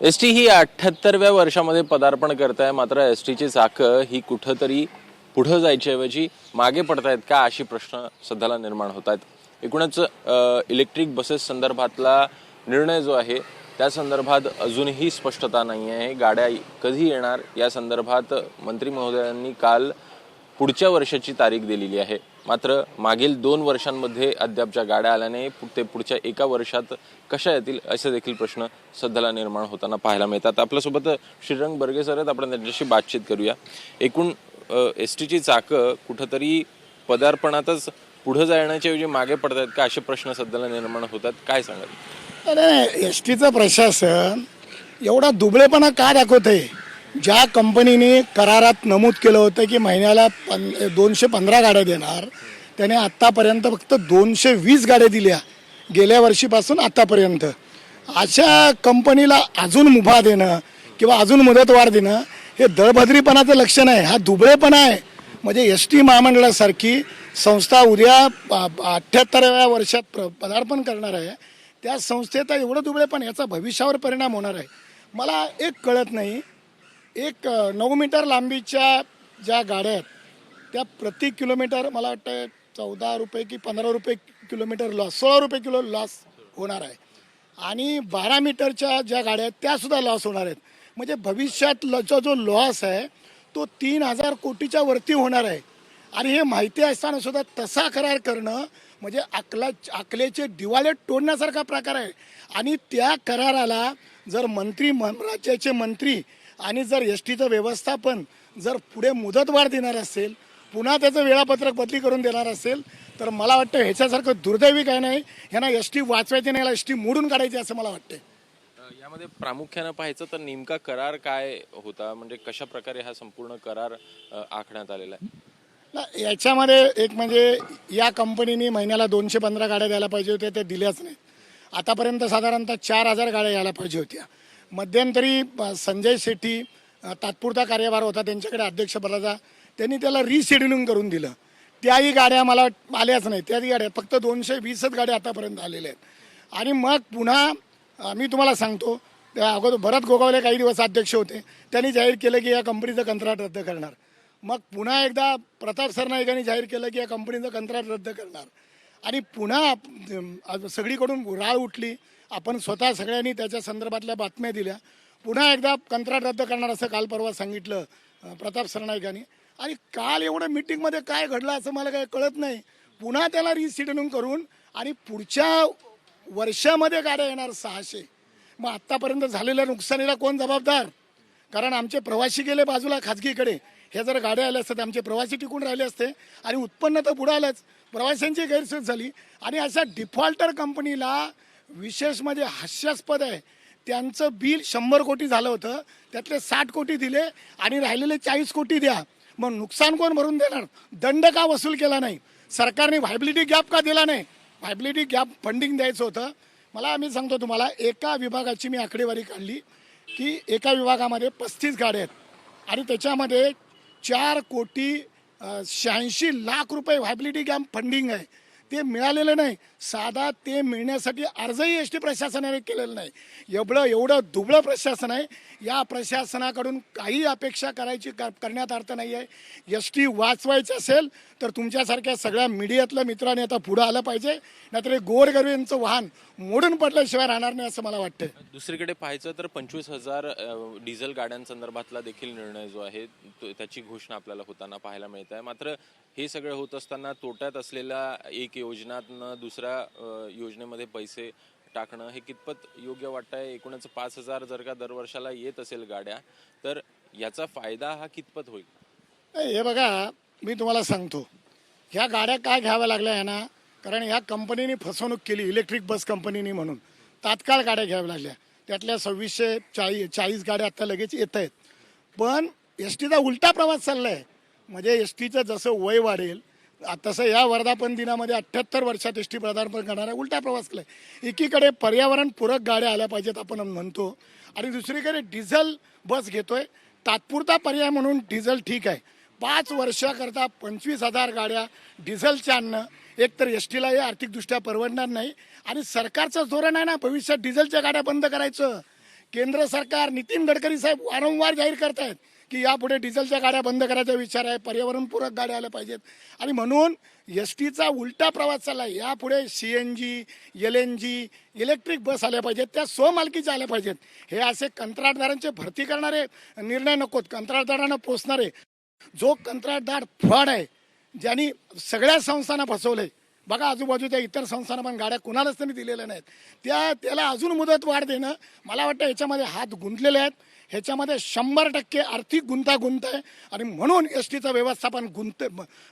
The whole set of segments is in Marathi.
एसटी ही 78व्या वर्षामध्ये पदार्पण करत आहे, मात्र एसटीची चाकं ही कुठंतरी पुढे जायच्या ऐवजी मागे पडतायत का, अशी प्रश्न सध्याला निर्माण होत आहेत। एकूणच इलेक्ट्रिक बसेस संदर्भातला निर्णय जो आहे त्या संदर्भात अजूनही स्पष्टता नाही आहे। गाड्या कधी येणार या संदर्भात मंत्री महोदयांनी काल पुढच्या वर्षाची तारीख दिलेली आहे, मात्र मागील 2 वर्षांमध्ये अद्याप ज्या गाड्या आल्याने ते पुढच्या 1 वर्षात कशा येतील असे देखील प्रश्न सध्याला निर्माण होताना पाहायला मिळतात। आपल्यासोबत श्रीरंग बर्गे सर आहेत, आपण त्यांच्याशी बातचीत करूया। एकूण एसटीची चाकं कुठंतरी पदार्पणातच पुढे जाण्याच्या ऐवजी मागे पडतायत का, असे प्रश्न सध्याला निर्माण होतात, काय सांगाल? अरे एसटीचं प्रशासन एवढा दुबळेपणा का दाखवतंय? ज्या कंपनीने करारात नमूद केलं होतं की महिन्याला 215 गाड्या देणार, त्याने आत्तापर्यंत फक्त 220 गाड्या दिल्या गेल्या वर्षीपासून आत्तापर्यंत। अशा कंपनीला अजून मुभा देणं किंवा अजून मुदतवाढ देणं हे दळभद्रीपणाचं लक्षण आहे, हा दुबळेपणा आहे। म्हणजे एस टी महामंडळासारखी संस्था उद्या 78व्या वर्षात पदार्पण करणार आहे, त्या संस्थेचा एवढं दुबळेपण, याचा भविष्यावर परिणाम होणार आहे। मला एक कळत नाही, एक 9 मीटर लांबीच्या ज्या गाड्या आहेत त्या प्रति किलोमीटर मला वाटतं 14 रुपये की 15 रुपये किलोमीटर लॉस, 16 रुपये किलो लॉस होणार आहे। आणि 12 मीटरच्या ज्या गाड्या आहेत त्यासुद्धा लॉस होणार आहेत। म्हणजे भविष्यात जो लॉस आहे तो 3000 कोटीच्या वरती होणार आहे। आणि हे माहिती असताना सुद्धा तसा करार करणं म्हणजे अकलेचे दिवाळे तोडण्यासारखा प्रकार आहे। आणि त्या कराराला जर राज्याचे मंत्री आणि जर एस टीचं व्यवस्थापन जर पुढे मुदतवाढ देणार असेल, पुन्हा त्याचं वेळापत्रक बदली करून देणार असेल, तर मला वाटतं ह्याच्यासारखं दुर्दैवी काय नाही। ह्यांना एस टी वाचवायची नाही, एस टी मोडून काढायची असं मला वाटतं। यामध्ये प्रामुख्यानं पाहायचं तर नेमका करार काय होता, म्हणजे कशा प्रकारे हा संपूर्ण करार आखण्यात आलेला आहे? याच्यामध्ये एक म्हणजे या कंपनीने महिन्याला 215 गाड्या द्यायला पाहिजे होत्या, त्या दिल्याच नाही। आतापर्यंत साधारणतः 4000 गाड्या यायला पाहिजे होत्या। मध्यंतरी संजय शेट्टी तात्पुरता कार्यभार होता त्यांच्याकडे अध्यक्षपदाचा, त्यांनी त्याला रिशेड्युलिंग करून दिलं, त्याही गाड्या मला आल्याच नाही। त्याही गाड्या फक्त 220च गाड्या आतापर्यंत आलेल्या आहेत। आणि मग पुन्हा मी तुम्हाला सांगतो, त्या अगोदर भरत गोगावले काही दिवस अध्यक्ष होते, त्यांनी जाहीर केलं की या कंपनीचं कंत्राट रद्द करणार। मग पुन्हा एकदा प्रताप सरनाईकांनी जाहीर केलं की या कंपनीचं कंत्राट रद्द करणार। आणि पुन्हा सगळीकडून राळ उठली, आपण स्वतः सगळ्यांनी त्याच्या संदर्भातल्या बातम्या दिल्या, पुन्हा एकदा कंत्राट रद्द करणार असं काल परवा सांगितलं प्रताप सरनाईकांनी। आणि काल एवढं मीटिंगमध्ये काय घडलं असं मला काही कळत नाही। पुन्हा त्याला रिशेड्युलिंग करून आणि पुढच्या वर्षामध्ये गाड्या येणार 600। मग आत्तापर्यंत झालेल्या नुकसानीला कोण जबाबदार? कारण आमचे प्रवासी गेले बाजूला खाजगीकडे, हे जर गाड्या आल्या असतात आमचे प्रवासी टिकून राहिले असते आणि उत्पन्न तर बुडालंच, प्रवाशांची गैरसोय झाली। आणि अशा डिफॉल्टर कंपनीला विशेष म्हणजे हास्यास्पद आहे, त्यांचं बिल 100 कोटी झालं होतं, त्यातले 60 कोटी दिले आणि राहिलेले 40 कोटी द्या। मग नुकसान कोण भरून देणार? दंड का वसूल केला नाही? सरकारने व्हायबिलिटी गॅप का दिला नाही? व्हायबिलिटी गॅप फंडिंग द्यायचं होतं। मी सांगतो तुम्हाला, एका विभागाची मी आकडेवारी काढली की एका विभागामध्ये 35 गाड्या आहेत आणि त्याच्यामध्ये 4 कोटी 86 लाख रुपये व्हायबिलिटी गॅप फंडिंग आहे, ते मिळालेलं नाही। साधा ते मिळण्यासाठी अर्जही एस टी प्रशासनाने केलेलं नाही। एवढं दुबळं प्रशासन आहे, या प्रशासनाकडून काही अपेक्षा करण्यात अर्थ नाही आहे। एस टी वाचवायचं असेल तर तुमच्यासारख्या सगळ्या मीडियातल्या मित्रांनी आता पुढं आलं पाहिजे, नाहीतर हे गोरगरिबांचं वाहन मोडून पडल्याशिवाय राहणार नाही असं मला वाटतं। दुसरीकडे पाहायचं तर 25,000 डिझेल गाड्यांसंदर्भातला देखील निर्णय जो आहे त्याची घोषणा आपल्याला होताना पाहायला मिळत आहे। मात्र हे सगळं होत असताना तोट्यात असलेल्या एक योजनातनं दुसऱ्या योजनेमध्ये पैसे टाकणं हे कितपत योग्य वाटतंय? एकूणच 5,000 जर का दरवर्षाला येत असेल गाड्या, तर याचा फायदा हा कितपत होईल? हे बघा, मी तुम्हाला सांगतो, ह्या गाड्या काय घ्याव्या लागल्या आहे ना, कारण ह्या कंपनीने फसवणूक केली, इलेक्ट्रिक बस कंपनीने, म्हणून तात्काळ गाड्या घ्याव्या लागल्या। त्यातल्या 2640 गाड्या आता लगेच येत आहेत। पण एस टीचा उलटा प्रवास चालला आहे। म्हणजे एस टीचं जसं वय वाढेल तसं या वर्धापन दिनामध्ये 78 वर्षात एस टी पदार्पण करणारा उलटा प्रवास केला आहे। एकीकडे पर्यावरणपूरक गाड्या आल्या पाहिजेत आपण म्हणतो, आणि दुसरीकडे डिझेल बस घेतोय, तात्पुरता पर्याय म्हणून डिझेल ठीक आहे। 5 वर्षाकरता 25,000 गाड्या डिझेलच्या आणणं एक तर एस टीला हे आर्थिकदृष्ट्या परवडणार नाही, आणि सरकारचं धोरण आहे ना भविष्यात डिझेलच्या गाड्या बंद करायचं। केंद्र सरकार नितीन गडकरी साहेब वारंवार जाहीर करतायत की यापुढे डिझेलच्या गाड्या बंद करायचा विचार आहे, पर्यावरणपूरक गाड्या आल्या पाहिजेत आणि म्हणून एस टीचा उलटा प्रवास चालला आहे. यापुढे CNG, LNG इलेक्ट्रिक बस आल्या पाहिजेत, त्या स्वमालकीच्या आल्या पाहिजेत. हे असे कंत्राटदारांचे भरती करणारे निर्णय नकोत, कंत्राटदारांना पोचणारे. जो कंत्राटदार फ्रॉड आहे, ज्यांनी सगळ्या संस्थांना फसवलंय, बघा आजूबाजूच्या इतर संस्थांना पण गाड्या कुणालाच त्यांनी दिलेल्या नाहीत, त्याला अजून मुदत वाढ देणं, मला वाटतं याच्यामध्ये हात गुंतलेले आहेत. ह्याच्यामध्ये 100% आर्थिक गुंतागुंत आहे आणि म्हणून एस टीचं व्यवस्थापन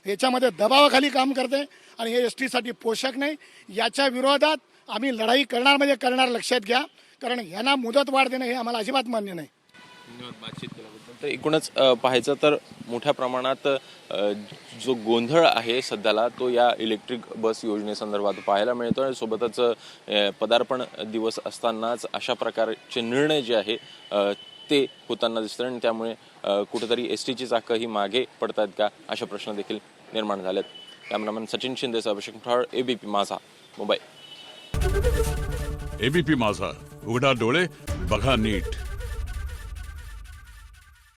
याच्यामध्ये दबावाखाली काम करते आणि हे एस टीसाठी पोषक नाही. याच्या विरोधात आम्ही लढाई करणार म्हणजे करणार, लक्षात घ्या, कारण यांना मुदत वाढ देणं हे आम्हाला अजिबात मान्य नाही. बातचीत केल्याबद्दल. तर एकूणच पाहायचं तर मोठ्या प्रमाणात जो गोंधळ आहे सध्याला तो या इलेक्ट्रिक बस योजनेसंदर्भात पाहायला मिळतो आणि सोबतच पदार्पण दिवस असतानाच अशा प्रकारचे निर्णय जे आहे ते होताना दिसतात आणि त्यामुळे कुठेतरी एस टीची चाकं ही मागे पडतात का अशा प्रश्न देखील निर्माण झालेत. कॅमेरामॅन सचिन शिंदेसह अभिषेक मुठाळ, ABP माझा, मुंबई. ABP माझा, उघडा डोळे बघा नीट.